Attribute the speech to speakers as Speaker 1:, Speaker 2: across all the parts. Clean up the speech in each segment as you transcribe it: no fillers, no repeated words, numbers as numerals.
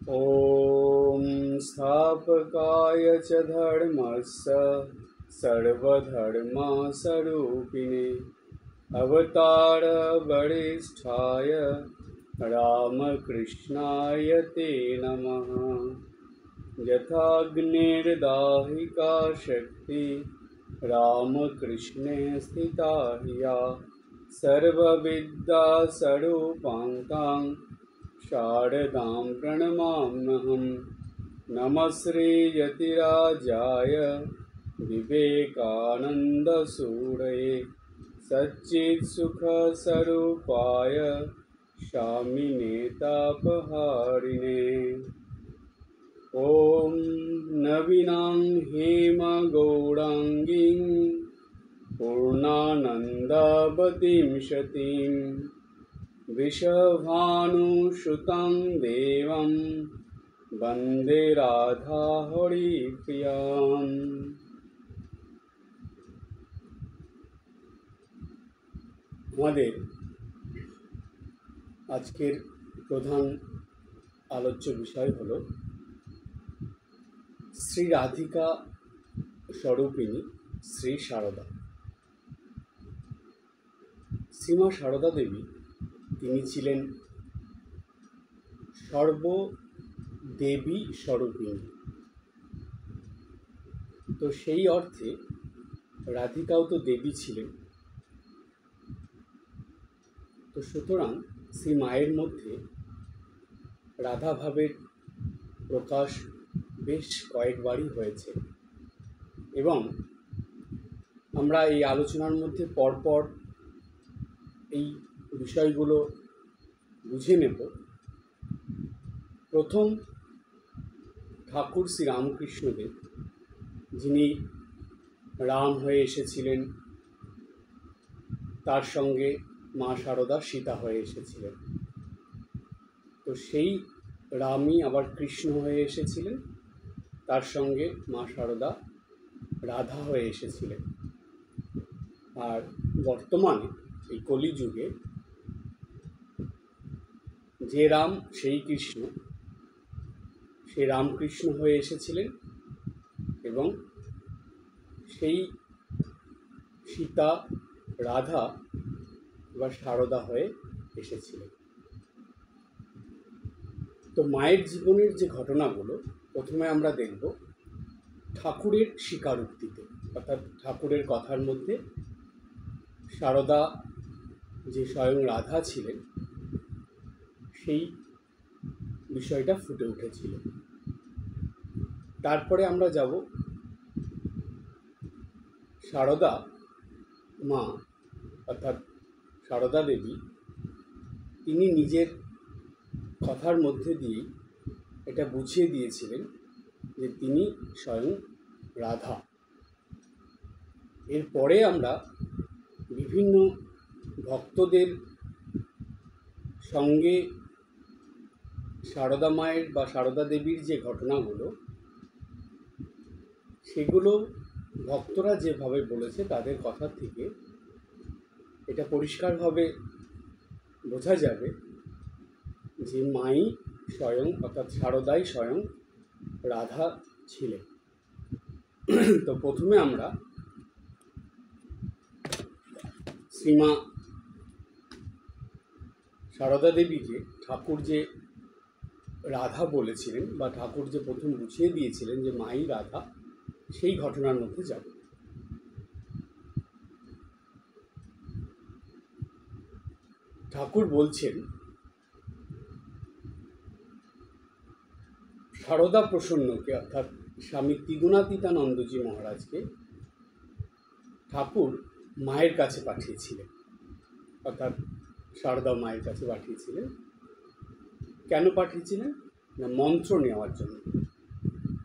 Speaker 1: ॐ स्थापकाय च धर्मस्य सर्वधर्मस्वरूपिणे अवतारवरिष्ठाय रामकृष्णाय ते नमः। यथाग्निर्दाहिका शक्ति रामकृष्णे स्थिता या सर्वविद्यास्वरूपां शारदां प्रणमाम्यहम्। नमः श्रीयतिराजाय विवेकानन्दसूरये सच्चित्सुखस्वरूपाय शामिने तापहारिणे। ॐ नवीनां हेमगौराङ्गीं पूर्णानन्दावतीं सतीं वृषभानुसुतां देवं वन्दे राधा हरिप्रियाम्। আমাদের আজকের প্রধান আলোচ্য বিষয় হলো শ্রী রাধিকা স্বরূপিণী শ্রী সারদা। শ্রীমা সারদা দেবী তিনি ছিলেন সর্বদেবী স্বরূপিণী। তো সেই অর্থে রাধিকাও তো দেবী ছিলেন। তো সুতরাং শ্রী মায়ের মধ্যে রাধাভাবের প্রকাশ বেশ কয়েকবারই হয়েছে এবং আমরা এই আলোচনার মধ্যে পরপর এই বিষয়গুলো বুঝে নেব। প্রথম ঠাকুর শ্রী রামকৃষ্ণদেব, যিনি রাম হয়ে এসেছিলেন, তার সঙ্গে মা সারদা সীতা হয়ে এসেছিলেন। তো সেই রামই আবার কৃষ্ণ হয়ে এসেছিলেন, তার সঙ্গে মা সারদা রাধা হয়ে এসেছিলেন। আর বর্তমানে এই কলিযুগে যে রাম সেই কৃষ্ণ, সেই রামকৃষ্ণ হয়ে এসেছিলেন এবং সেই সীতা রাধা বা সারদা হয়ে এসেছিলেন। তো মায়ের জীবনের যে ঘটনাগুলো প্রথমে আমরা দেখব ঠাকুরের স্বীকারোক্তিতে, অর্থাৎ ঠাকুরের কথার মধ্যে সারদা যে স্বয়ং রাধা ছিলেন সেই বিষয়টা ফুটে উঠেছিল। তারপরে আমরা যাব সারদা মা অর্থাৎ সারদা দেবী, তিনি নিজের কথার মধ্যে দিয়ে এটা বুঝিয়ে দিয়েছিলেন যে তিনি স্বয়ং রাধা। এরপরে আমরা বিভিন্ন ভক্তদের সঙ্গে সারদা মায়ের বা সারদা দেবীর যে ঘটনাগুলো, সেগুলো ভক্তরা যেভাবে বলেছে তাদের কথা থেকে এটা পরিষ্কারভাবে বোঝা যাবে যে মাই স্বয়ং অর্থাৎ সারদাই স্বয়ং রাধা ছিলেন। তো প্রথমে আমরা শ্রীমা সারদা দেবীকে ঠাকুর যে রাধা বলেছিলেন বা ঠাকুর যে প্রথম বুঝিয়ে দিয়েছিলেন যে মাই রাধা, সেই ঘটনার মধ্যে যাব। ঠাকুর বলছেন, সারদা প্রসন্নকে অর্থাৎ স্বামী ত্রিগুণাতীতানন্দজি মহারাজকে ঠাকুর মায়ের কাছে পাঠিয়েছিলেন, অর্থাৎ সারদা মায়ের কাছে পাঠিয়েছিলেন। কেন পাঠিয়েছিলেন? না, মন্ত্র নেওয়ার জন্য।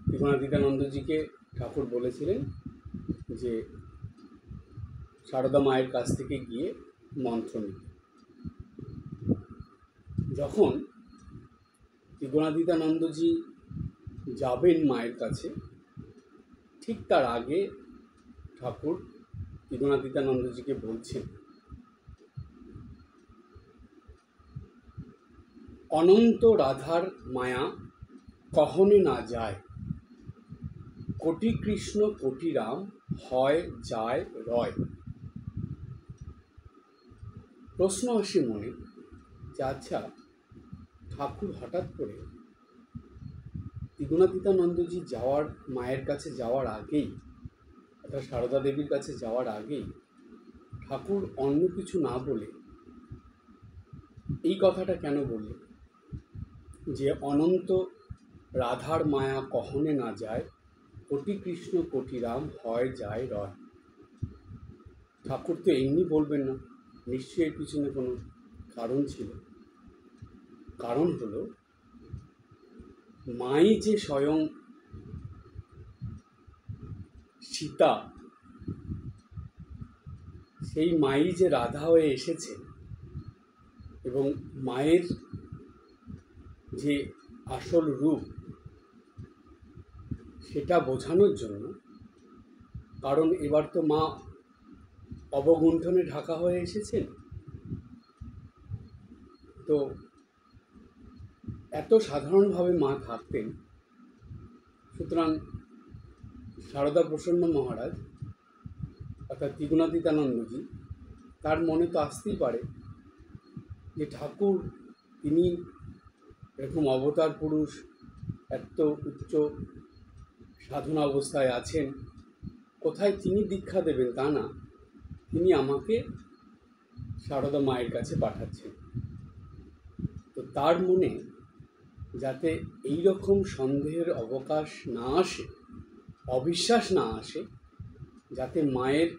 Speaker 1: ত্রিগুণাতীতানন্দজিকে ঠাকুর বলেছিলেন যে সারদা মায়ের কাছ থেকে গিয়ে মন্ত্র নিতে। যখন ত্রিগুণাতীতানন্দজি যাবেন মায়ের কাছে, ঠিক তার আগে ঠাকুর ত্রিগুণাতীতানন্দজিকে বলছেন, অনন্ত রাধার মায়া কহনে না যায়, কোটি কৃষ্ণ কোটি রাম, হয় যায় রয়। প্রশ্ন আসে মনে যে আচ্ছা, ঠাকুর হঠাৎ করে ত্রিগুণাতীতানন্দজি মায়ের কাছে যাওয়ার আগেই, অর্থাৎ সারদা দেবীর কাছে যাওয়ার আগেই ঠাকুর অন্য কিছু না বলে এই কথাটা কেন বললেন যে অনন্ত রাধার মায়া কহনে না যায়, কোটি কৃষ্ণ কোটি রাম, হয় যায় রয়। ঠাকুর তো এমনি বলবেন না, নিশ্চয়ই এর পিছনে কোনো কারণ ছিল। কারণ হলো, মাই যে স্বয়ং সীতা, সেই মাই যে রাধা হয়ে এসেছে এবং মায়ের যে আসল রূপ সেটা বোঝানোর জন্য, কারণ এবার তো মা অবগুণ্ঠনে ঢাকা হয়ে এসেছেন, তো এত সাধারণভাবে মা থাকতেন। সুতরাং সারদা প্রসন্ন মহারাজ অর্থাৎ ত্রিগুণাতীতানন্দজি, তার মনে তো আসতেই পারে যে ঠাকুর তিনি এরকম অবতার পুরুষ, এত উচ্চ সাধনা অবস্থায় আছেন, কোথায় তিনি দীক্ষা দেবেন তা না, তিনি আমাকে সারদা মায়ের কাছে পাঠাচ্ছেন। তো তার মনে যাতে এই রকম সন্দেহের অবকাশ না আসে, অবিশ্বাস না আসে, যাতে মায়ের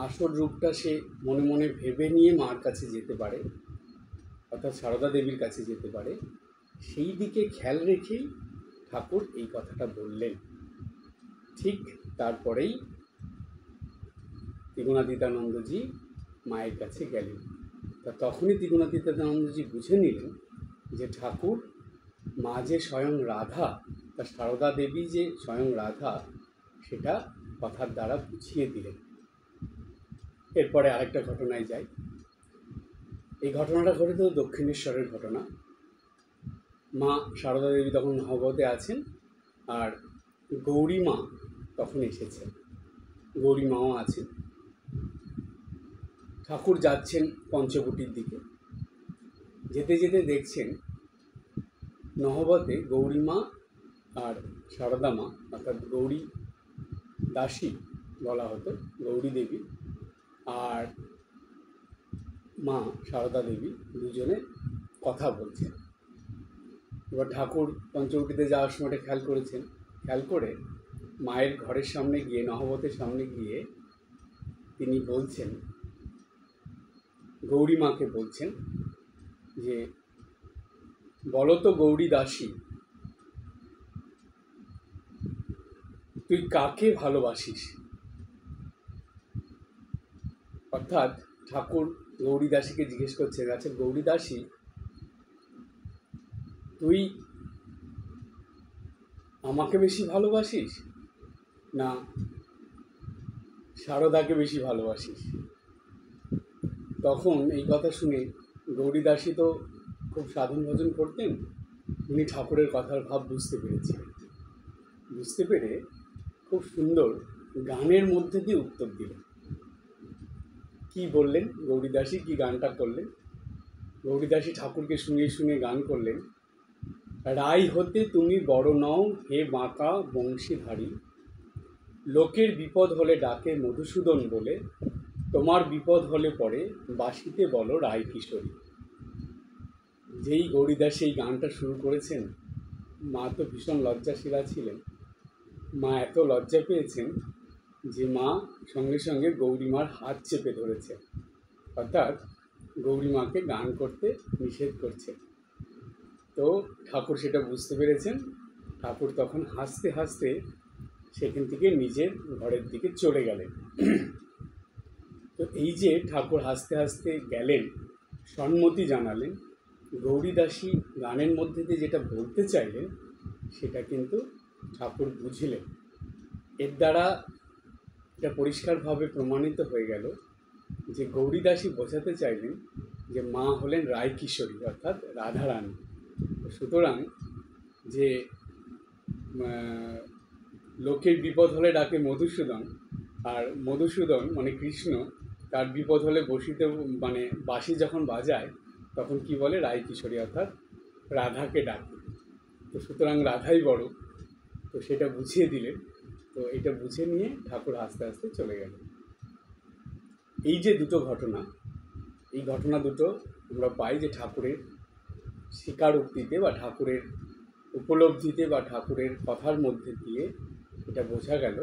Speaker 1: আসল রূপটা সে মনে মনে ভেবে নিয়ে মার কাছে যেতে পারে, অর্থাৎ সারদা দেবীর কাছে যেতে পারে, সেই দিকে খেয়াল রেখেই ঠাকুর এই কথাটা বললেন। ঠিক তারপরেই ত্রিগুণাতীতানন্দজি মায়ের কাছে গেলেন। তা তখনই ত্রিগুণাতীতানন্দজি বুঝে নিলেন যে ঠাকুর মা যে স্বয়ং রাধা, তা সারদা দেবী যে স্বয়ং রাধা, সেটা কথার দ্বারা বুঝিয়ে দিলেন। এরপরে আরেকটা ঘটনায় যাই। এই ঘটনাটা ঘটে তো দক্ষিণেশ্বরের ঘটনা। মা সারদা দেবী তখন নহবতে আছেন, আর গৌরী মা তখন এসেছেন, গৌরী মাও আছেন। ঠাকুর যাচ্ছেন পঞ্চবটির দিকে, যেতে যেতে দেখছেন নহবতে গৌরী মা আর সারদা মা, অর্থাৎ গৌরী দাসী বলা হতো, গৌরী দেবী আর মা সারদা দেবী দুজনে কথা বলছেন। এবার ঠাকুর পঞ্চবটিতে যাওয়ার সময়টা খেয়াল করেছেন, খেয়াল করে মায়ের ঘরের সামনে গিয়ে, নহবতের সামনে গিয়ে তিনি বলছেন, গৌরী মাকে বলছেন যে বলো তো গৌরী দাসী, তুই কাকে ভালোবাসিস? অর্থাৎ ঠাকুর গৌরী দাসীকে জিজ্ঞেস করছেন, আচ্ছা গৌরী দাসী, তুই আমাকে বেশি ভালোবাসিস না সারদাকে বেশি ভালোবাসিস? তখন এই কথা শুনে গৌরী দাসী তো খুব সাধন ভজন করতেন, উনি ঠাকুরের কথার ভাব বুঝতে পেরেছিলেন। বুঝতে পেরে খুব সুন্দর গানের মধ্যে দিয়ে উত্তর দিলেন। কি বললেন গৌরী দাসী, কি গানটা করলেন? গৌরী দাসী ঠাকুরকে শুনিয়ে শুনিয়ে গান করলেন, রাই হতে তুমি বড় নও হে বাঁকা বংশীধারী, লোকের বিপদ হলে ডাকে মধুসূদন বলে, তোমার বিপদ হলে পরে বাঁশিতে বলো রায় কিশোরী। যেই গৌরী দাসী এই গানটা শুরু করেছেন, মা তো ভীষণ লজ্জাশীলা ছিলেন। মা এত লজ্জা পেয়েছেন যে মা সঙ্গে সঙ্গে গৌরীমার হাত চেপে ধরেছে, অর্থাৎ গৌরীমাকে গান করতে নিষেধ করছে। তো ঠাকুর সেটা বুঝতে পেরেছেন। ঠাকুর তখন হাসতে হাসতে সেখান থেকে নিজের ঘরের দিকে চলে গেলেন। তো এই যে ঠাকুর হাসতে হাসতে গেলেন, সম্মতি জানালেন, গৌরী দাসী গানের মধ্যে দিয়ে যেটা বলতে চাইলেন সেটা কিন্তু ঠাকুর বুঝলেন। এর দ্বারা এটা পরিষ্কারভাবে প্রমাণিত হয়ে গেল যে গৌরী দাসী বোঝাতে চাইলেন যে মা হলেন রায় কিশোরী, অর্থাৎ রাধারানী। সুতরাং যে লোকের বিপদ হলে ডাকে মধুসূদন, আর মধুসূদন মানে কৃষ্ণ তার বিপদ হলে বসিতে মানে বাঁশি যখন বাজায় তখন কি বলে, রায় কিশোরী অর্থাৎ রাধাকে ডাকে। তো সুতরাং রাধাই বড়, তো সেটা বুঝিয়ে দিলেন। তো এটা বুঝে নিয়ে ঠাকুর আস্তে আস্তে চলে গেল। এই যে দুটো ঘটনা, এই ঘটনা দুটো আমরা পাই যে ঠাকুরের স্বীকারোক্তিতে বা ঠাকুরের উপলব্ধিতে বা ঠাকুরের কথার মধ্যে দিয়ে এটা বোঝা গেল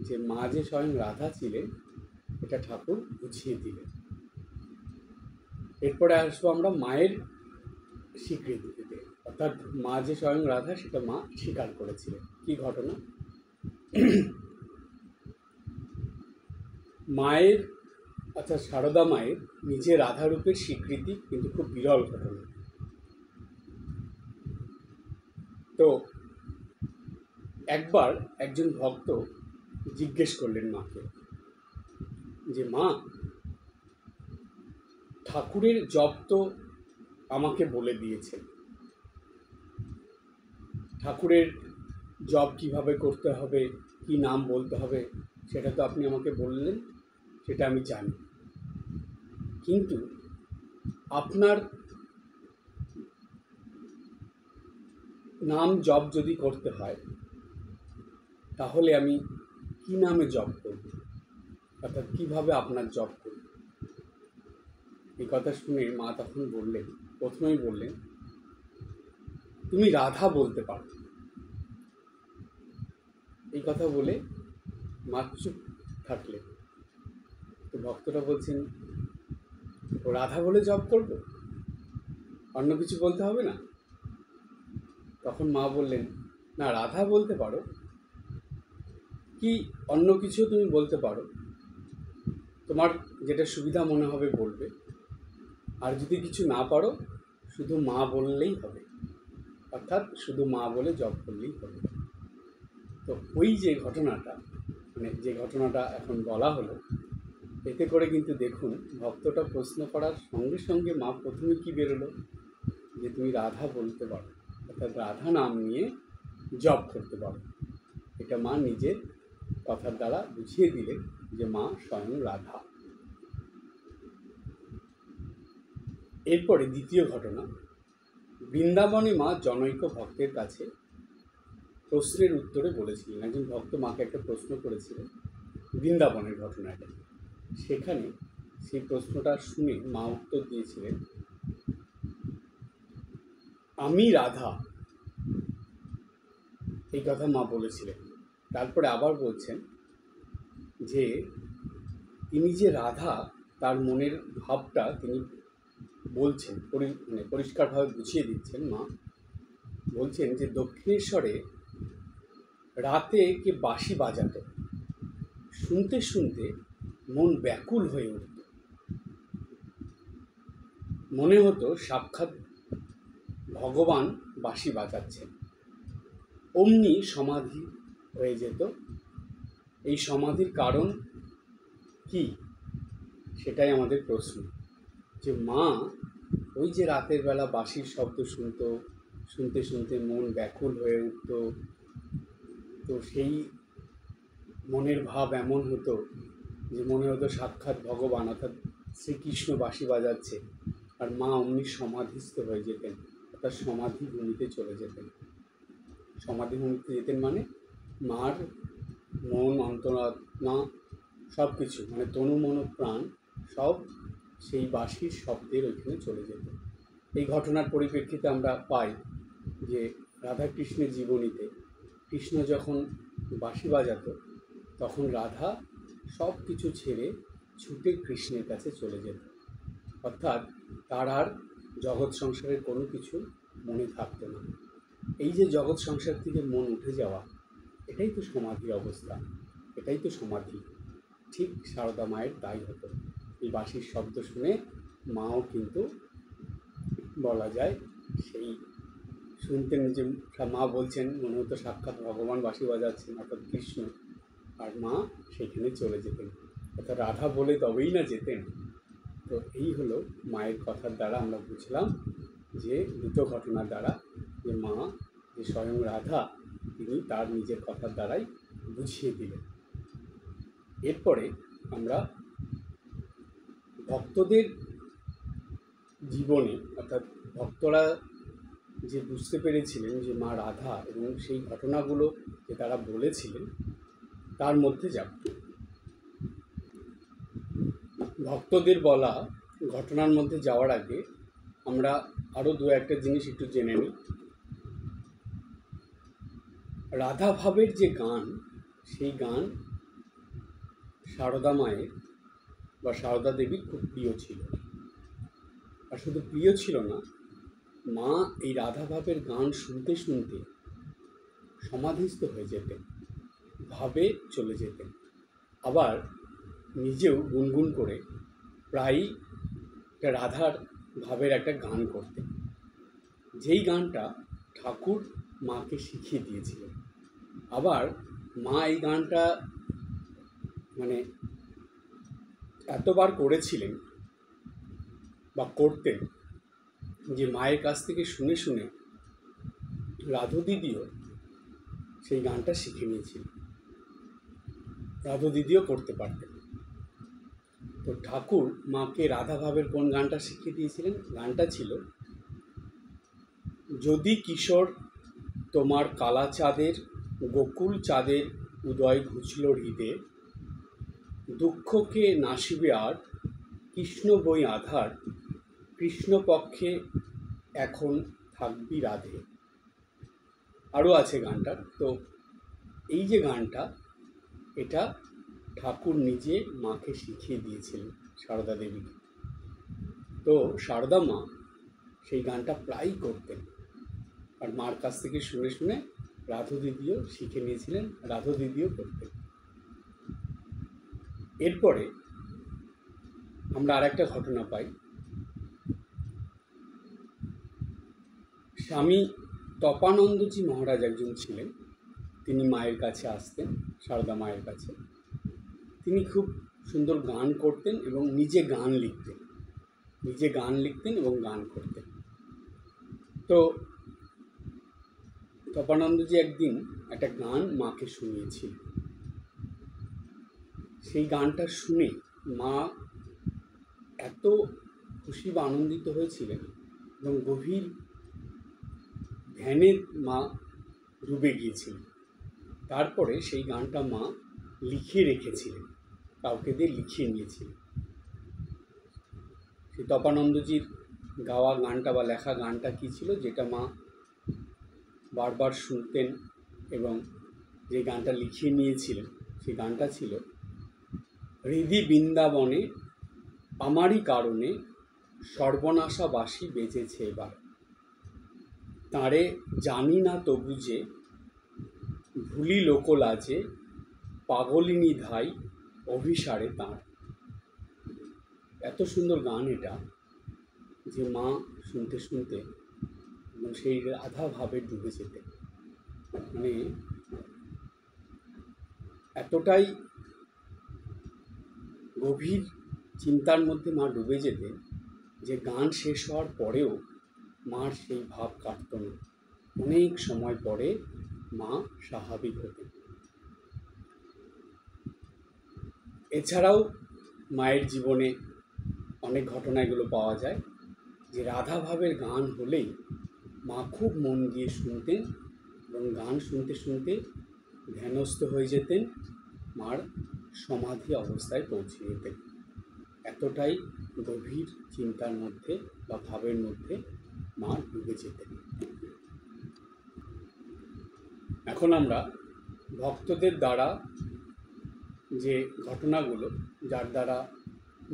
Speaker 1: যে মা যে স্বয়ং রাধা ছিলেন এটা ঠাকুর বুঝিয়ে দিলেন। এরপরে আসবো আমরা মায়ের স্বীকৃতি দিতে, অর্থাৎ মা যে স্বয়ং রাধা সেটা মা স্বীকার করেছিলেন। কি ঘটনা? মায়ের অর্থাৎ সারদা মায়ের নিজের রাধা রূপের স্বীকৃতি কিন্তু খুব বিরল ঘটনা। তো একবার একজন ভক্ত জিজ্ঞেস করলেন মাকে যে মা, ঠাকুরের জপ তো আমাকে বলে দিয়েছেন, ঠাকুরের জপ কিভাবে করতে হবে, কি নাম বলতে হবে সেটা তো আপনি আমাকে বললেন, সেটা আমি জানি, কিন্তু আপনার নাম জপ যদি করতে হয় তাহলে আমি কি নামে জপ করব, অর্থাৎ কীভাবে আপনার জপ করব? এই কথা শুনে মা তখন বললেন, প্রথমেই বললেন, তুমি রাধা বলতে পারো। এই কথা বলে মা চুপ থাকলেন। তো ভক্তরা বলছেন, ও রাধা বলে জপ করব, অন্য কিছু বলতে হবে না? তখন মা বললেন, না, রাধা বলতে পারো, কি অন্য কিছু তুমি বলতে পারো, তোমার যেটা সুবিধা মনে হবে বলবে, আর যদি কিছু না পারো শুধু মা বললেই হবে, অর্থাৎ শুধু মা বলে জপ করলেই হবে। তো ওই যে ঘটনাটা, মানে যে ঘটনাটা এখন বলা হলো, এতে করে কিন্তু দেখুন ভক্তটা প্রশ্ন করার সঙ্গে সঙ্গে মা প্রথমে কি বেরোলো, যে তুমি রাধা বলতে পারো, অর্থাৎ রাধা নাম নিয়ে জপ করতে পারো। এটা মা নিজের কথার দ্বারা বুঝিয়ে দিলেন যে মা স্বয়ং রাধা। এরপরে দ্বিতীয় ঘটনা, বৃন্দাবনে মা জনৈক ভক্তের কাছে প্রশ্নের উত্তরে বলেছিলেন, একজন ভক্ত মাকে একটা প্রশ্ন করেছিলেন, বৃন্দাবনের ঘটনাটা। সেখানে সেই প্রশ্নটা শুনে মা উত্তর দিয়েছিলেন, আমি রাধা, এই কথা মা বলেছিলেন। তারপরে আবার বলছেন যে তিনি যে রাধা তার মনের ভাবটা তিনি বলছেন, মানে পরিষ্কারভাবে বুঝিয়ে দিচ্ছেন। মা বলছেন যে দক্ষিণেশ্বরে রাতে কে বাঁশি বাজাতো, শুনতে শুনতে মন ব্যাকুল হয়ে উঠত, মনে হতো সাক্ষাৎ ভগবান বাঁশি বাজাচ্ছেন, অমনি সমাধি হয়ে যেত। এই সমাধির কারণ কি, সেটাই আমাদের প্রশ্ন। যে মা ওই যে রাতের বেলা বাঁশির শব্দ শুনতো, শুনতে শুনতে মন ব্যাকুল হয়ে উঠত, তো সেই মনের ভাব এমন হতো যে মনে হতো সাক্ষাৎ ভগবান অর্থাৎ শ্রীকৃষ্ণ বাঁশি বাজাচ্ছে, আর মা অমনি সমাধিস্থ হয়ে যেতেন, অর্থাৎ সমাধি ভূমিতে চলে যেতেন। সমাধি ভূমিতে যেতেন মানে মার মন, অন্তরাত্মা সব কিছু, মানে তনু মন প্রাণ সব সেই বাঁশির শব্দের ওইখানে চলে যেত। এই ঘটনার পরিপ্রেক্ষিতে আমরা পাই যে রাধাকৃষ্ণের জীবনীতে কৃষ্ণ যখন বাঁশি বাজাতো তখন রাধা সব কিছু ছেড়ে ছুটে কৃষ্ণের কাছে চলে যেত, অর্থাৎ তার আর জগৎ সংসারের কোনো কিছু মনে থাকতো না। এই যে জগৎ সংসার থেকে মন উঠে যাওয়া, এটাই তো সমাধির অবস্থা, এটাই তো সমাধি। ঠিক সারদা মায়ের তাই হতো। এই বাঁশির শব্দ শুনে মাও কিন্তু বলা যায় সেই শুনতেন, যে মা বলছেন মনে হতো সাক্ষাৎ ভগবান বাঁশি বাজাচ্ছেন অর্থাৎ কৃষ্ণ, আর মা সেখানে চলে যেতেন, অর্থাৎ রাধা বলে তবেই না যেতেন। তো এই হলো মায়ের কথার দ্বারা আমরা বুঝলাম যে দুটো ঘটনার দ্বারা যে মা যে স্বয়ং রাধা তিনি তার নিজের কথার দ্বারাই বুঝিয়ে দিলেন। এরপরে আমরা ভক্তদের জীবনে, অর্থাৎ ভক্তরা যে বুঝতে পেরেছিলেন যে মা রাধা এবং সেই ঘটনাগুলো যে তারা বলেছিলেন তার মধ্যে যাব। ভক্তদের বলা ঘটনার মধ্যে যাওয়ার আগে আমরা আরও দু একটা জিনিস একটু জেনে নিই। রাধা ভাবের যে গান, সেই গান সারদা মায়ের বা সারদা দেবীর খুব প্রিয় ছিল। আর শুধু প্রিয় ছিল না, মা এই রাধা ভাবের গান শুনতে শুনতে সমাধিস্থ হয়ে যেতেন, ভাবে চলে যেতেন। আবার নিজেও গুনগুন করে প্রায়ই একটা রাধার ভাবের একটা গান করতেন, যেই গানটা ঠাকুর মাকে শিখিয়ে দিয়েছিলেন। আবার মা এই গানটা মানে এতবার করেছিলেন বা করতেন যে মায়ের কাছ থেকে শুনে শুনে রাধু দিদিও সেই গানটা শিখে নিয়েছিলেন, রাধু দিদিও করতে পারতেন। তো ঠাকুর মাকে রাধা ভাবের কোন গানটা শিখিয়ে দিয়েছিলেন? গানটা ছিল, যদি কিশোর তোমার কালা চাঁদের গোকুল চাঁদের উদয় ঘুচল হৃদে, দুঃখকে নাশিবে আর কৃষ্ণ বই আধার, কৃষ্ণপক্ষে এখন থাকবি রাধে। আরও আছে গানটার। তো এই যে গানটা, এটা ঠাকুর নিজে মাকে শিখিয়ে দিয়েছিলেন সারদা দেবীকে। তো সারদা মা সেই গানটা প্রায়ই করতেন, আর মার কাছ থেকে শুনে শুনে রাধু দিদিও শিখে নিয়েছিলেন, রাধু দিদিও করতেন। এরপরে আমরা আর একটা ঘটনা পাই। স্বামী তপানন্দজি মহারাজ একজন ছিলেন, তিনি মায়ের কাছে আসতেন, সারদা মায়ের কাছে। তিনি খুব সুন্দর গান করতেন এবং নিজে গান লিখতেন এবং গান করতেন। তো তপানন্দজি একদিন একটা গান মাকে শুনিয়েছিলেন। সেই গানটা শুনে মা এত খুশি বা আনন্দিত হয়েছিলেন এবং গভীর ধ্যানে মা ডুবে গিয়েছিলেন। তারপরে সেই গানটা মা লিখে রেখেছিলেন, কাউকে দিয়ে লিখিয়ে নিয়েছিলেন। সেই তপানন্দজির গাওয়া গানটা বা লেখা গানটা কী ছিল, যেটা মা বারবার শুনতেন এবং যে গানটা লিখিয়ে নিয়েছিলেন, সেই গানটা ছিল, হৃদি বৃন্দাবনে আমারই কারণে সর্বনাশাবাসী বেজেছে এবার, তাঁরে জানি না তবু যে ভুলি লোকলাজে, পাগলিনী ধাই অভিসারে তাঁর। এত সুন্দর গান এটা, যে মা শুনতে শুনতে এবং সেই রাধা ভাবে ডুবে যেতেন। মানে এতটাই গভীর চিন্তার মধ্যে মা ডুবে যেতেন যে গান শেষ হওয়ার পরেও মার সেই ভাব কাটত না। অনেক সময় পরে মা স্বাভাবিক হতেন। এছাড়াও মায়ের জীবনে অনেক ঘটনা এগুলো পাওয়া যায়, যে রাধা ভাবের গান হলেই মা খুব মন দিয়ে শুনতেন এবং গান শুনতে শুনতে ধ্যানস্থ হয়ে যেতেন, মার সমাধি অবস্থায় পৌঁছে যেতেন। এতটাই গভীর চিন্তার মধ্যে বা ভাবের মধ্যে মা ডুবে যেতেন। এখন আমরা ভক্তদের দ্বারা যে ঘটনাগুলো, যার দ্বারা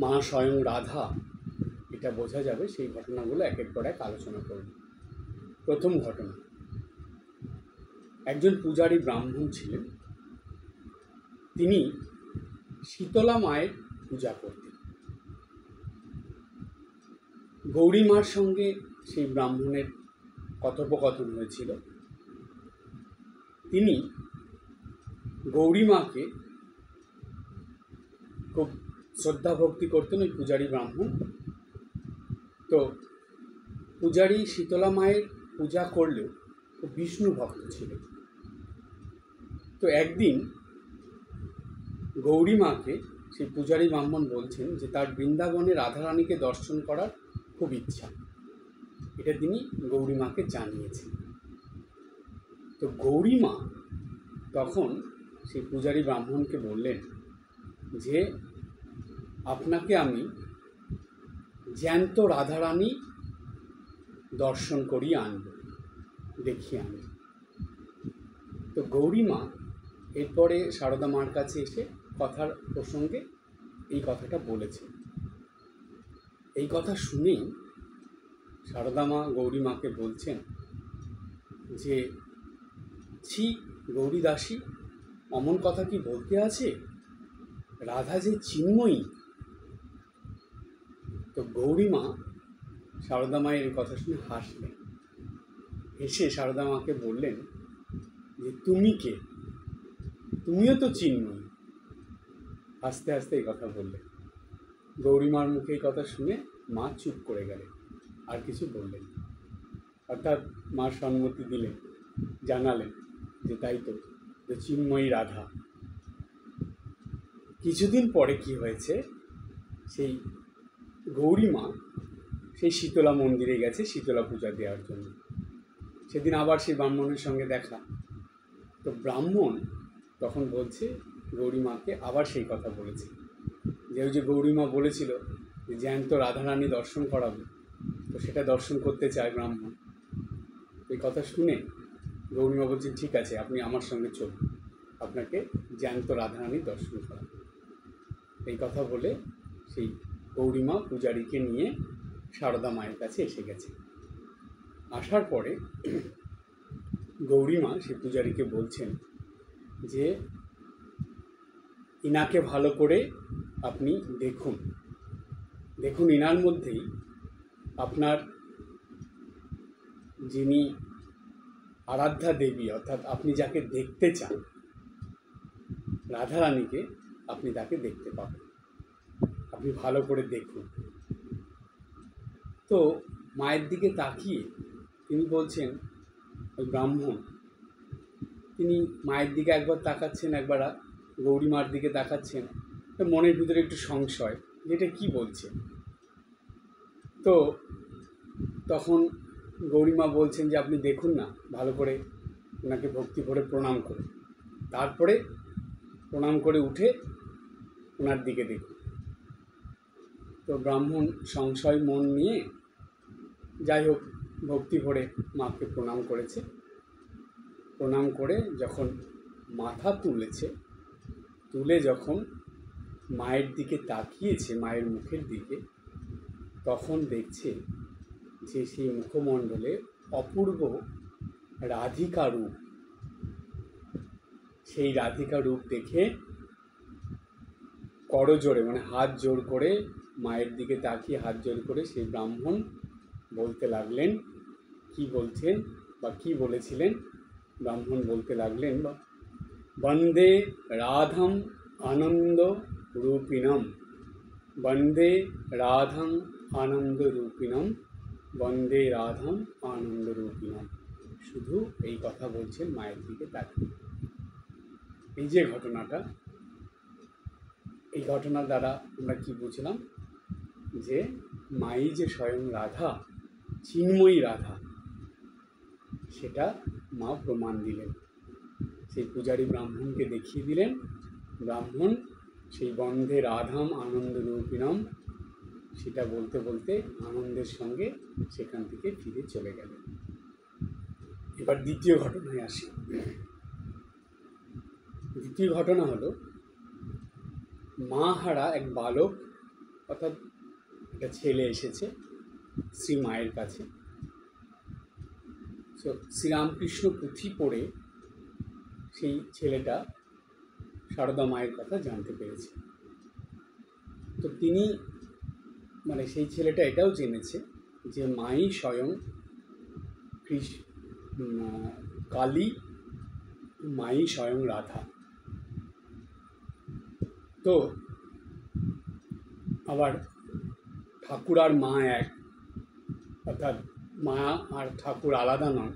Speaker 1: মা স্বয়ং রাধা এটা বোঝা যাবে, সেই ঘটনাগুলো একের পর এক আলোচনা করব। প্রথম ঘটনা, একজন পূজারী ব্রাহ্মণ ছিলেন। তিনি শীতলা মায়ের পূজা করতেন। গৌরী মার সঙ্গে সেই ব্রাহ্মণের কথোপকথন হয়েছিল। তিনি গৌরী মাকে খুব শ্রদ্ধা ভক্তি করতেন, ওই পূজারী ব্রাহ্মণ। তো পূজারী শীতলা মায়ের পূজা করলেও খুব বিষ্ণু ভক্ত ছিলেন। তো একদিন গৌরী মাকে সেই পূজারী ব্রাহ্মণ বলছেন যে তার বৃন্দাবনে রাধারানীকে দর্শন করার খুব ইচ্ছা, এটা তিনি গৌরী মাকে জানিয়েছেন। তো গৌরী মা তখন সেই পূজারী ব্রাহ্মণকে বললেন যে আপনাকে আমি জ্যান্ত রাধারানী দর্শন করিয়ে আনব, দেখিয়ে আনব। তো গৌরী মা এরপরে সারদা মার কাছে এসে কথার প্রসঙ্গে এই কথাটা বলেছে। এই কথা শুনেই সারদা মা গৌরী মাকে বলছেন যে ছি গৌরী দাসী, অমন কথা কি বলতে আছে? রাধা যে চিন্ময়ী। তো গৌরী মা সারদা মায়ের এই কথা শুনে হাসলেন। হেসে সারদা মাকে বললেন যে তুমি কে? তুমিও তো চিন্ময়ী। হাসতে হাসতে এই কথা বললেন। গৌরীমার মুখে এই কথা শুনে মা চুপ করে গেলেন, আর কিছু বললেন। অর্থাৎ মা সম্মতি দিলেন, জানালেন যে তাই তো, যে চিন্ময়ী রাধা। কিছুদিন পরে কি হয়েছে, সেই গৌরীমা সেই শীতলা মন্দিরে গেছে শীতলা পূজা দেওয়ার জন্য। সেদিন আবার সেই ব্রাহ্মণের সঙ্গে দেখা। তো ব্রাহ্মণ তখন বলছে গৌরীমাকে আবার সেই কথা বলেছে যে ওই যে গৌরীমা বলেছিল যে জ্যান্ত রাধারানী দর্শন করাবে, তো সেটা দর্শন করতে চায় ব্রাহ্মণ। এই কথা শুনে গৌরীমা বলছেন ঠিক আছে, আপনি আমার সঙ্গে চলুন, আপনাকে জ্যান্ত রাধারানী দর্শন করাবে। এই কথা বলে সেই গৌরীমা পূজারীকে নিয়ে সারদা মায়ের কাছে এসে গেছে। আসার পরে গৌরীমা সেই পূজারীকে বলছেন যে ইনাকে ভালো করে আপনি দেখুন, দেখুন ইনার মধ্যেই আপনার যিনি আরাধ্যা দেবী, অর্থাৎ আপনি যাকে দেখতে চান রাধারানীকে, আপনি তাকে দেখতে পাবেন, আপনি ভালো করে দেখুন। তো মায়ের দিকে তাকিয়ে তিনি বলছেন, ওই ব্রাহ্মণ তিনি মায়ের দিকে একবার তাকাচ্ছেন, একবার গৌরীমার দিকে তাকাচ্ছেন। মনের ভিতরে একটু সংশয়, যেটা কি বলছে। তো তখন গৌরীমা বলছেন যে আপনি দেখুন না, ভালো করে ওনাকে ভক্তি ভরে প্রণাম করুন, তারপরে প্রণাম করে উঠে ওনার দিকে দেখুন। তো ব্রাহ্মণ সংশয় মন নিয়ে যাই হোক ভক্তি ভরে মাকে প্রণাম করেছে। প্রণাম করে যখন মাথা তুলেছে, তুলে যখন মায়ের দিকে তাকিয়েছে, মায়ের মুখের দিকে, তখন দেখছে যে সেই মুখমণ্ডলে অপূর্ব রাধিকা রূপ। সেই রাধিকা রূপ দেখে করজোড়ে মানে হাত জোর করে মায়ের দিকে তাকিয়ে হাত জোর করে সেই ব্রাহ্মণ বলতে লাগলেন, কি বলছেন বা কি বলেছিলেন, ব্রাহ্মণ বলতে লাগলেন, বন্দে রাধাম আনন্দ রূপিণম, বন্দে রাধাম আনন্দ রূপিণম, বন্দে রাধাম আনন্দ রূপিণম। শুধু এই কথা বলছেন মায়ের দিকে তাকিয়ে। এই যে ঘটনাটা, এই ঘটনার দ্বারা আমরা কি বুঝলাম, যে মাই যে স্বয়ং রাধা, চিন্ময়ী রাধা, সেটা মা প্রমাণ দিলেন। সেই পূজারী ব্রাহ্মণকে দেখিয়ে দিলেন। ব্রাহ্মণ সেই বন্দে রাধাম আনন্দ রূপিণম সেটা বলতে বলতে আনন্দের সঙ্গে সেখান থেকে ফিরে চলে গেলেন। এবার দ্বিতীয় ঘটনায় আসি। দ্বিতীয় ঘটনা হলো, মা হারা এক বালক, অর্থাৎ একটা ছেলে এসেছে শ্রী মায়ের কাছে। তো শ্রীরামকৃষ্ণ পুঁথি পড়ে সেই ছেলেটা সারদা মায়ের কথা জানতে পেরেছে। তো তিনি মানে সেই ছেলেটা এটাও জেনেছে যে মাই স্বয়ং কালী, মাই স্বয়ং রাধা। তো আবার ঠাকুর আর মা এক, অর্থাৎ মা আর ঠাকুর আলাদা নন,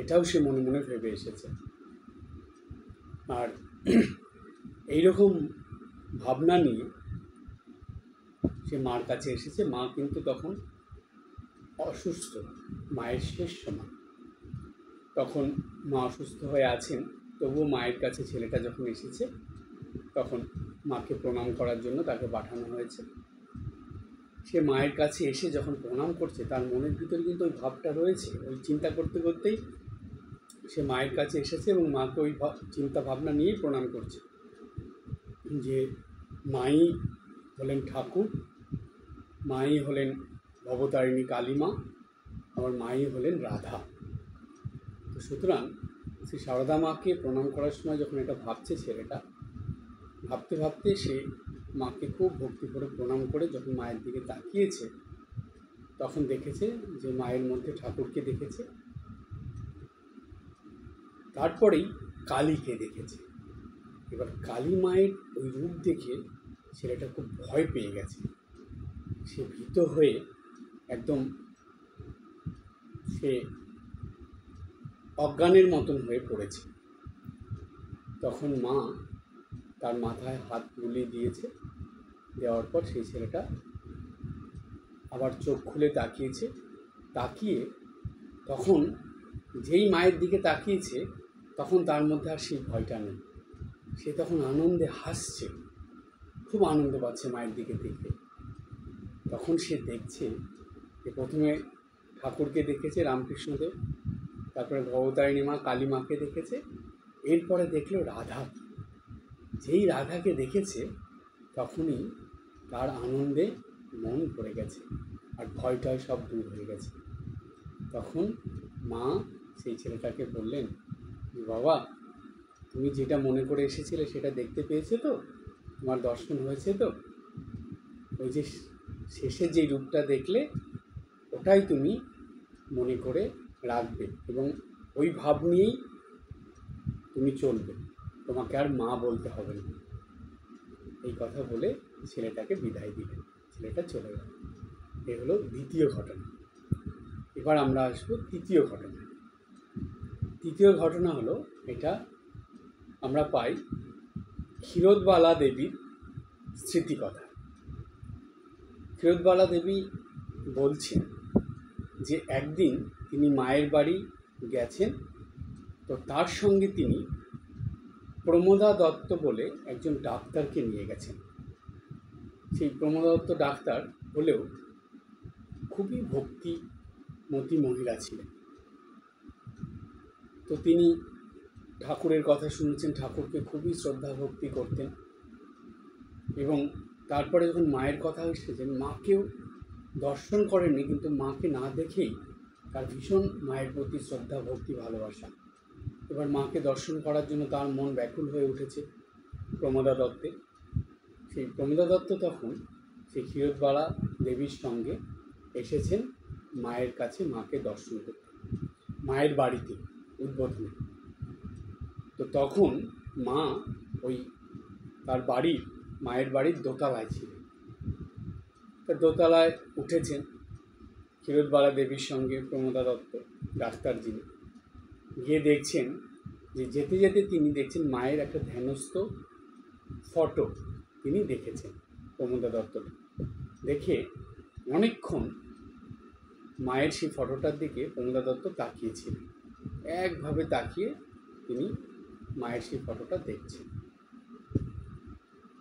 Speaker 1: এটাও সে মনে মনে ভেবে এসেছে। আর এইরকম ভাবনা নিয়ে সে মার কাছে এসেছে। মা কিন্তু তখন অসুস্থ, মায়ের শেষ সময়। তখন মা অসুস্থ হয়ে আছেন, তবুও মায়ের কাছে ছেলেটা যখন এসেছে তখন মাকে প্রণাম করার জন্য তাকে পাঠানো হয়েছে। সে মায়ের কাছে এসে যখন প্রণাম করছে, তার মনের ভিতরে কিন্তু ওই ভাবটা রয়েছে। ওই চিন্তা করতে করতেই সে মায়ের কাছে এসেছে এবং মাকে ওই চিন্তা ভাবনা নিয়েই প্রণাম করছে যে মাই হলেন ঠাকুর, মাই হলেন ভবতারিণী কালীমা, আমার মাই হলেন রাধা। তো সুতরাং শ্রী সারদা মাকে প্রণাম করার সময় যখন এটা ভাবছে ছেলেটা, ভাবতে ভাবতে সে মাকে খুব ভক্তি করে প্রণাম করে যখন মায়ের দিকে তাকিয়েছে, তখন দেখেছে যে মায়ের মধ্যে ঠাকুরকে দেখেছে, তারপরেই কালীকে দেখেছে। এবার কালী মায়ের ওই রূপ দেখে ছেলেটা খুব ভয় পেয়ে গেছে। সে ভীত হয়ে একদম সে অজ্ঞানের মতন হয়ে পড়েছে। তখন মা তার মাথায় হাত বুলিয়ে দিয়েছে। দেওয়ার পর সেই ছেলেটা আবার চোখ খুলে তাকিয়েছে। তাকিয়ে তখন যেই মায়ের দিকে তাকিয়েছে, তখন তার মধ্যে আর সেই ভয়টা নেই। সে তখন আনন্দে হাসছে, খুব আনন্দ পাচ্ছে মায়ের দিকে দেখে। তখন সে দেখছে যে প্রথমে ঠাকুরকে দেখেছে রামকৃষ্ণদেব, তারপরে ভবতারিণী মা কালী মাকে দেখেছে, এরপরে দেখলো রাধাকে। যেই রাধাকে দেখেছে তখনই তার আনন্দে মন ভরে গেছে আর ভয়টায় সব দূর হয়ে গেছে। তখন মা সেই ছেলেটাকে বললেন যে বাবা, তুমি যেটা মনে করে এসেছিলে সেটা দেখতে পেয়েছো তো? তোমার দর্শন হয়েছে তো? ওই যে শেষে যে রূপটা দেখলে, ওটাই তুমি মনে করে রাখবে এবং ওই ভাব নিয়েই তুমি চলবে, তোমাকে আর মা বলতে হবে না। এই কথা বলে ছেলেটাকে বিদায় দিলেন। ছেলেটা চলে গেল। এ হলো দ্বিতীয় ঘটনা। এবার আমরা আসবো তৃতীয় ঘটনা। তৃতীয় ঘটনা হলো এটা আমরা পাই ক্ষীরোদবালা দেবীর স্মৃতিকথা। ক্ষীরোদবালা দেবী বলছেন যে একদিন তিনি মায়ের বাড়ি গেছেন, তো তার সঙ্গে তিনি প্রমোদা দত্ত বলে একজন ডাক্তারকে নিয়ে গেছেন। সেই প্রমোদা দত্ত ডাক্তার হলেও খুবই ভক্তিমতী মহিলা ছিলেন। তো তিনি ঠাকুরের কথা শুনেছেন, ঠাকুরকে খুবই শ্রদ্ধা ভক্তি করতেন এবং তারপরে যখন মায়ের কথা এসেছেন, মাকেও দর্শন করেননি, কিন্তু মাকে না দেখেই তার ভীষণ মায়ের প্রতি শ্রদ্ধা ভক্তি ভালোবাসা। এবার মাকে দর্শন করার জন্য তার মন ব্যাকুল হয়ে উঠেছে প্রমোদা দত্তের। সেই প্রমোদা দত্ত তখন সেই ক্ষীরোদবালা দেবীর সঙ্গে এসেছেন মায়ের কাছে মাকে দর্শন করতে, মায়ের বাড়িতে উদ্বোধনে। তো তখন মা ওই তার বাড়ির মায়ের বাড়ির দোতলায় ছিলেন। তা দোতলায় উঠেছেন ক্ষীরোদবালা দেবীর সঙ্গে প্রমোদা দত্ত ডাক্তার যিনি। গিয়ে দেখছেন যে যেতে যেতে তিনি দেখছেন মায়ের একটা ধ্যানস্থ ফটো তিনি দেখেছেন। প্রমোদা দত্ত দেখে অনেকক্ষণ মায়ের সেই ফটোটার দিকে প্রমোদা দত্ত তাকিয়েছিলেন। একভাবে তাকিয়ে তিনি মায়ের সেই ফটোটা দেখছেন।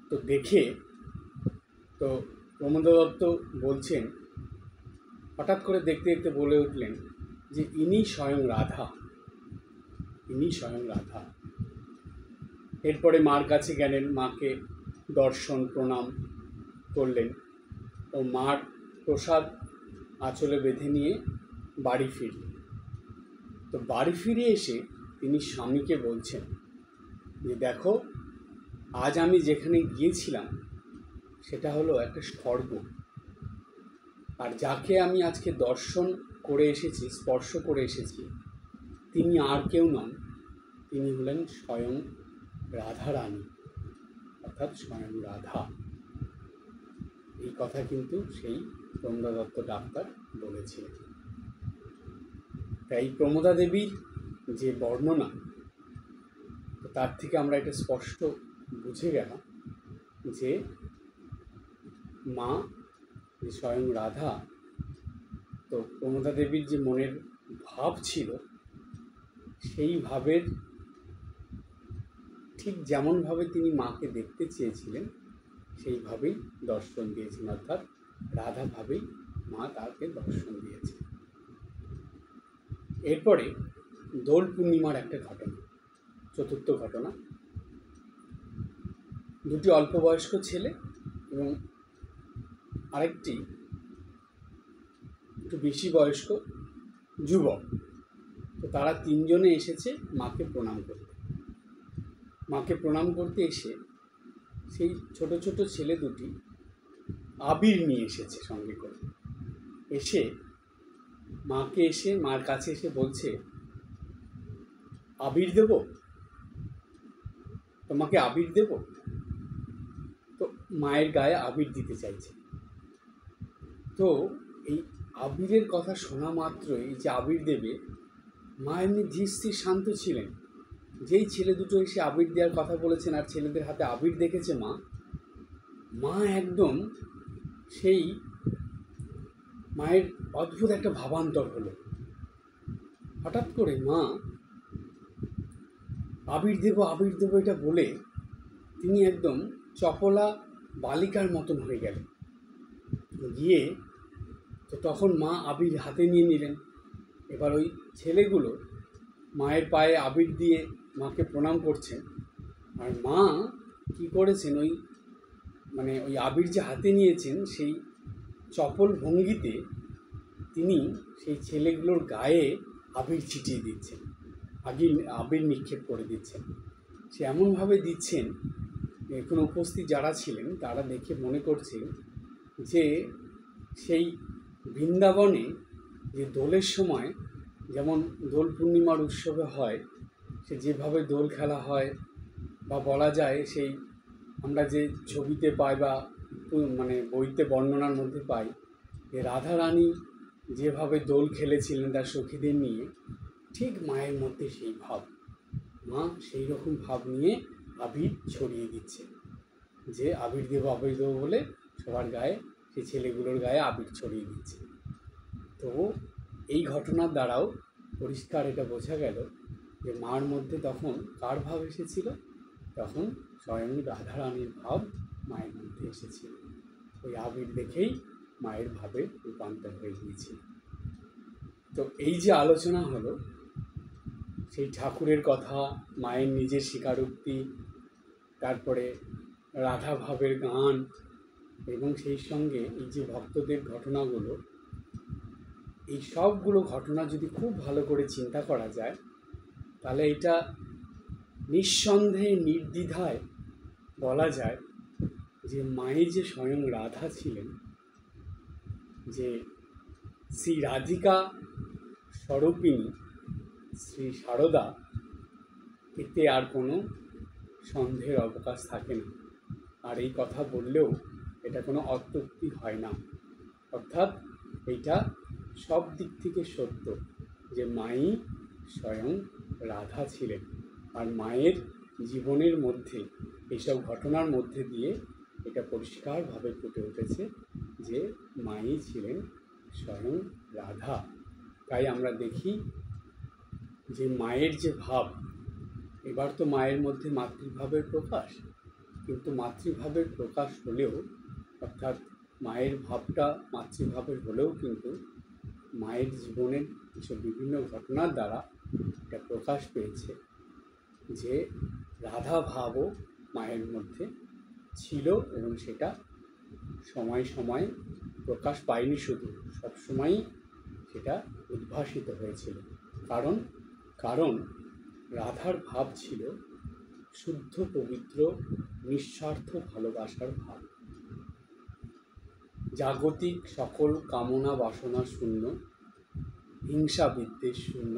Speaker 1: তো দেখে তো প্রমোদা দত্ত বলছেন, হঠাৎ করে দেখতে দেখতে বলে উঠলেন যে ইনি স্বয়ং রাধা, ইনি স্বয়ং রাধা। এরপরে মার কাছে গেলেন, মাকে দর্শন প্রণাম করলেন ও মার প্রসাদ আঁচলে বেঁধে নিয়ে বাড়ি ফিরলেন। তো বাড়ি ফিরে এসে তিনি স্বামীকে বলছেন যে দেখো, আজ আমি যেখানে গিয়েছিলাম সেটা হলো একটা স্বর্গ, আর যাকে আমি আজকে দর্শন করে এসেছি, স্পর্শ করে এসেছি, তিনি আর কেউ নন, তিনি হলেন স্বয়ং রাধারানী, অর্থাৎ স্বয়ং রাধা। এই কথা কিন্তু সেই প্রমোদা দত্ত ডাক্তার বলেছিলেন। তাই প্রমোদা দেবীর যে বর্ণনা, তো তার থেকে আমরা এটা স্পষ্ট বুঝে গেলাম যে মা যে স্বয়ং রাধা, তো প্রমোদা দেবীর যে মনের ভাব ছিল সেই ভাবের ঠিক যেমনভাবে তিনি মাকে দেখতে চেয়েছিলেন সেইভাবেই দর্শন দিয়েছেন, অর্থাৎ রাধা ভাবেই মা তাকে দর্শন দিয়েছে। এরপরে দোল পূর্ণিমার একটা ঘটনা, চতুর্থ ঘটনা। দুটি অল্প বয়স্ক ছেলে এবং আরেকটি একটু বেশি বয়স্ক যুবক, তো তারা তিনজনে এসেছে মাকে প্রণাম করতে। মাকে প্রণাম করতে এসে সেই ছোট ছোট ছেলে দুটি আবির নিয়ে এসেছে সঙ্গে করে। এসে মার কাছে এসে বলছে, আবির দেব, তোমাকে আবির দেব। তো মায়ের গায়ে আবির দিতে চাইছে। তো এই আবিরের কথা শোনা মাত্রই যে আবির দেবে, মা এমনি ধীর স্থির শান্ত ছিলেন। যেই ছেলে দুটো এসে আবির দেওয়ার কথা বলেছেন আর ছেলেদের হাতে আবির দেখেছে মা একদম সেই মায়ের অদ্ভুত একটা ভাবান্তর হলো। হঠাৎ করে মা আবির দেব এটা বলে তিনি একদম চপলা বালিকার মতন হয়ে গেলেন। গিয়ে তো তখন মা আবির হাতে নিয়ে নিলেন। এবার ওই ছেলেগুলো মায়ের পায়ে আবির দিয়ে মাকে প্রণাম করছেন, আর মা কি করেছেন, ওই আবির যে হাতে নিয়েছেন সেই চপল ভঙ্গিতে তিনি সেই ছেলেগুলোর গায়ে আবির ছিটিয়ে দিচ্ছেন, আবির নিক্ষেপ করে দিচ্ছেন। সে এমনভাবে দিচ্ছেন, এখন উপস্থিত যারা ছিলেন তারা দেখে মনে করছেন যে সেই বৃন্দাবনে যে দোলের সময় যেমন দোল পূর্ণিমার উৎসবে হয়, সে যেভাবে দোল খেলা হয় বা বলা যায় সেই আমরা যে ছবিতে পাই বা বইতে বর্ণনার মধ্যে পাই যে রাধা রানী যেভাবে দোল খেলেছিলেন তার সখীদের নিয়ে, ঠিক মায়ের মধ্যে সেই ভাব। মা সেই রকম ভাব নিয়ে আবির ছড়িয়ে দিচ্ছে, যে আবির দেব বলে সবার গায়ে, সেই ছেলেগুলোর গায়ে আবির ছড়িয়ে দিচ্ছে। তো এই ঘটনার দ্বারাও পরিষ্কার এটা বোঝা গেল যে মার মধ্যে তখন কার ভাব এসেছিল, তখন স্বয়ং রাধারানীর ভাব মায়ের মধ্যে এসেছিল। ওই আবির দেখেই মায়ের ভাবে রূপান্তর হয়ে গিয়েছিল। তো এই যে আলোচনা হলো সেই ঠাকুরের কথা, মায়ের নিজের স্বীকারোক্তি, তারপরে রাধা ভাবের গান, এবং সেই সঙ্গে এই যে ভক্তদের ঘটনাগুলো, এই সবগুলো ঘটনা যদি খুব ভালো করে চিন্তা করা যায় তাহলে এটা নিঃসন্দেহে নির্দ্বিধায় বলা যায় যে মায়ের যে স্বয়ং রাধা ছিলেন, যে শ্রী রাধিকা স্বরূপিণী শ্রী সারদা, এতে আর কোনো সন্দেহের অবকাশ থাকে না। আর এই কথা বললেও এটা কোনো অত্যুক্তি হয় না। অর্থাৎ এইটা সব দিক থেকে সত্য যে মাই স্বয়ং রাধা ছিলেন। আর মায়ের জীবনের মধ্যে এইসব ঘটনার মধ্যে দিয়ে এটা পরিষ্কারভাবে ফুটে উঠেছে যে মাই ছিলেন স্বয়ং রাধা। তাই আমরা দেখি যে মায়ের যে ভাব, এবার তো মায়ের মধ্যে মাতৃভাবের প্রকাশ, কিন্তু মাতৃভাবের প্রকাশ হলেও, অর্থাৎ মায়ের ভাবটা মাতৃভাবের হলেও কিন্তু মায়ের জীবনের এসব বিভিন্ন ঘটনার দ্বারা এটা প্রকাশ পেয়েছে যে রাধা ভাবও মায়ের মধ্যে ছিল, এবং সেটা সময় সময় প্রকাশ পায়নি, শুধু সবসময়ই সেটা উদ্ভাসিত হয়েছিল। কারণ রাধার ভাব ছিল শুদ্ধ পবিত্র নিঃস্বার্থ ভালোবাসার ভাব, জাগতিক সকল কামনা বাসনা শূন্য, হিংসা বিদ্বেষ শূন্য,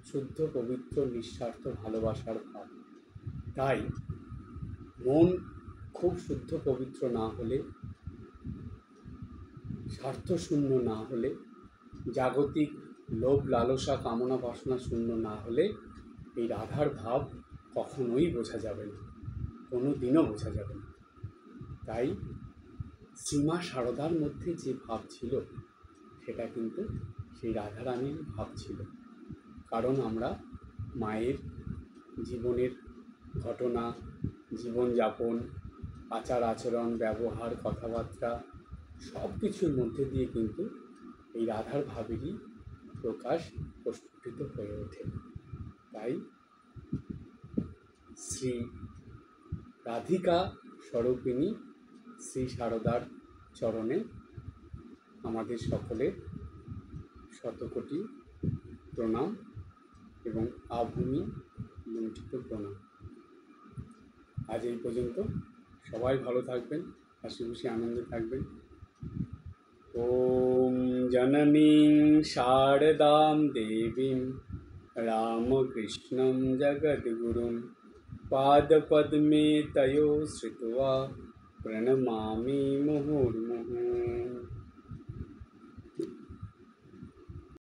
Speaker 1: শুদ্ধ পবিত্র নিঃস্বার্থ ভালোবাসার ভাব। তাই মন খুব শুদ্ধ পবিত্র না হলে, স্বার্থশূন্য না হলে, জাগতিক লোভ লালসা কামনা বাসনা শূন্য না হলে এই রাধার ভাব কখনোই বোঝা যাবে না, কোনো দিনও বোঝা যাবে না। তাই শ্রীমা সারদার মধ্যে যে ভাব ছিল সেটা কিন্তু সেই রাধারানীর ভাব ছিল। কারণ আমরা মায়ের জীবনের ঘটনা, জীবনযাপন, আচার আচরণ, ব্যবহার, কথাবার্তা সব কিছুর মধ্যে দিয়ে কিন্তু এই রাধার ভাবেরই প্রকাশ প্রস্ফুটিত হয়ে ওঠে। তাই শ্রী রাধিকা স্বরূপিণী শ্রী সারদার চরণে আমাদের সকলের শতকোটি প্রণাম এবং আভূমি লুণ্ঠিত প্রণাম। আজ এই পর্যন্ত। সবাই ভালো থাকবেন, হাসি খুশি আনন্দে থাকবেন। ওম জননীং শারদাম দেবীং রামকৃষ্ণং জগদ্গুরুং পাদপদ্মে তয়োঃ শ্রিত্वा प्रणमामि मुहुर्मुहुः।